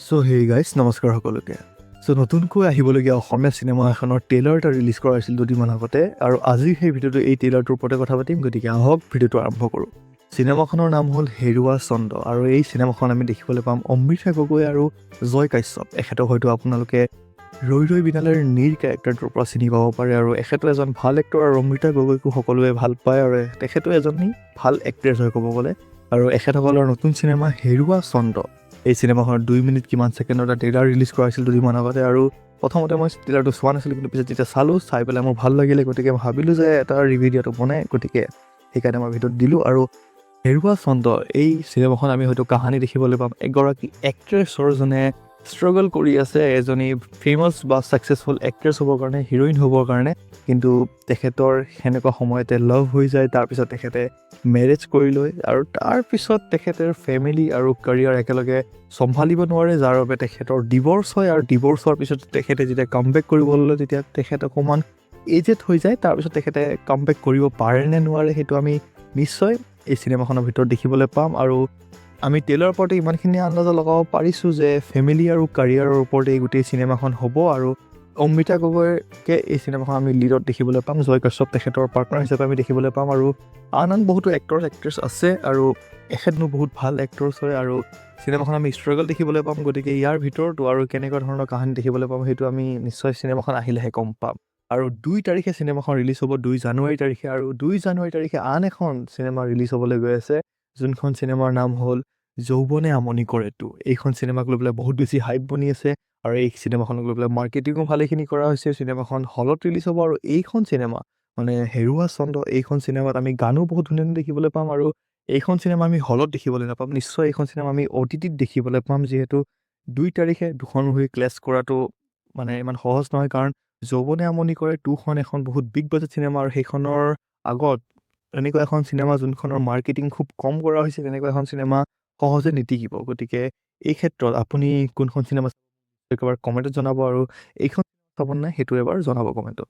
So hey guys নমস্কাৰ সকলোকে। So নতুনকৈ আহিবলগীয়া অসমীয়া চিনেমা এখনৰ ট্ৰেইলাৰ এটা ৰিলিজ কৰা হৈছিল দুদিনমান আগতে, আৰু আজি সেই ভিডিঅ'টো এই ট্ৰেইলাৰটোৰ ওপৰতে কথা পাতিম। গতিকে আহক ভিডিঅ'টো আৰম্ভ কৰোঁ। চিনেমাখনৰ নাম হ'ল হেৰুৱা চন্দ্ৰ, আৰু এই চিনেমাখন আমি দেখিবলৈ পাম অমৃতা গগৈ আৰু জয় কাশ্যপ। এখেতক হয়তো আপোনালোকে ৰৈ ৰৈ বিনালেৰ নীৰ কেৰেক্টাৰটোৰ পৰা চিনি পাব পাৰে, আৰু এখেতো এজন ভাল এক্টৰ, আৰু অমৃতা গগৈকো সকলোৱে ভাল পায়, আৰু তেখেতো এজনী ভাল এক্ট্ৰেছ হয় ক'ব গ'লে। আৰু এখেতসকলৰ নতুন চিনেমা হেৰুৱা চন্দ্ৰ, এই চিনেমাখনৰ 2 মিনিট কিমান ছেকেণ্ডৰ এটা ট্ৰেইলাৰ ৰিলিজ কৰা হৈছিল দুদিনমান আগতে। আৰু প্ৰথমতে মই ট্ৰেইলাৰটো চোৱা নাছিলোঁ, কিন্তু পিছত যেতিয়া চাই পেলাই মোৰ ভাল লাগিলে, গতিকে ভাবিলোঁ যে এটা ৰিভিউ দিয়াটো বনাই, গতিকে সেইকাৰণে মই ভিডিঅ'ত দিলোঁ। আৰু হেৰুৱা চন্দ্ৰ এই চিনেমাখন আমি হয়তো কাহানী দেখিবলৈ পাম এগৰাকী এক্ট্ৰেছৰ যোনে ষ্ট্ৰাগল কৰি আছে এজনী ফেমাছ বা ছাকচেছফুল এক্ট্ৰেছ হ'বৰ কাৰণে, হিৰ'ইন হ'বৰ কাৰণে। কিন্তু তেখেতৰ সেনেকুৱা সময়তে লাভ হৈ যায়, তাৰপিছত তেখেতে মেৰেজ কৰি লয়, আৰু তাৰপিছত তেখেতৰ ফেমিলি আৰু কেৰিয়াৰ একেলগে চম্ভালিব নোৱাৰে, যাৰ বাবে তেখেতৰ ডিভ'ৰ্চ হয়। আৰু ডিভ'ৰ্চ হোৱাৰ পিছত তেখেতে যেতিয়া কামবেক কৰিবলৈ ল'লে, তেতিয়া তেখেত অকণমান এজেড হৈ যায়। তাৰপিছত তেখেতে কামবেক কৰিব পাৰে নে নোৱাৰে, সেইটো আমি নিশ্চয় এই চিনেমাখনৰ ভিতৰত দেখিবলৈ পাম। আৰু আমি ট্ৰেইলাৰৰ ওপৰতে ইমানখিনি আন্দাজা লগাব পাৰিছোঁ যে ফেমিলি আৰু কেৰিয়াৰৰ ওপৰতে এই গোটেই চিনেমাখন হ'ব। আৰু অমৃতা গগৈকে এই চিনেমাখন আমি লিডত দেখিবলৈ পাম, জয় কাশ্যপ তেখেতৰ পাৰ্টনাৰ হিচাপে আমি দেখিবলৈ পাম, আৰু আন বহুতো এক্টৰ এক্ট্ৰেছ আছে, আৰু এখেতনো বহুত ভাল এক্টৰ্ছ হয়। আৰু চিনেমাখন আমি ষ্ট্ৰাগল দেখিবলৈ পাম, গতিকে ইয়াৰ ভিতৰতো আৰু কেনেকুৱা ধৰণৰ কাহিনী দেখিবলৈ পাম সেইটো আমি নিশ্চয় চিনেমাখন আহিলেহে গম পাম। আৰু 2 তাৰিখে চিনেমাখন ৰিলিজ হ'ব, 2 জানুৱাৰী তাৰিখে, আৰু 2 জানুৱাৰী তাৰিখে আন এখন চিনেমা ৰিলিজ হ'বলৈ গৈ আছে, যোনখন চিনেমাৰ নাম হ'ল যৌৱনে আমনি কৰে 2। এইখন চিনেমাক লৈ পেলাই বহুত বেছি হাইপ বনি আছে, আৰু এই চিনেমাখনক লৈ পেলাই মাৰ্কেটিঙো ভালেখিনি কৰা হৈছে। চিনেমাখন হলত ৰিলিজ হ'ব, আৰু এইখন চিনেমা মানে হেৰুৱা চন্দ্ৰ, এইখন চিনেমাত আমি গানো বহুত ধুনীয়া ধুনীয়া দেখিবলৈ পাম। আৰু এইখন চিনেমা আমি হলত দেখিবলৈ নাপাম, নিশ্চয় এইখন চিনেমা আমি OTTত দেখিবলৈ পাম, যিহেতু 2 তাৰিখে দুখন মুভি ক্লেছ কৰাটো মানে ইমান সহজ নহয়। কাৰণ যৌৱনে আমনি কৰে 2খন এখন বহুত বিগ বাজেট চিনেমা, আৰু সেইখনৰ আগত এনেকুৱা এখন চিনেমা যোনখনৰ মাৰ্কেটিং খুব কম কৰা হৈছে, তেনেকুৱা এখন চিনেমা সহজে নিটিকিব। গতিকে এই ক্ষেত্ৰত আপুনি কোনখন চিনেমা একেবাৰে কমেণ্টত জনাব, আৰু এইখন চাব নাই সেইটো এবাৰ জনাব কমেণ্টত।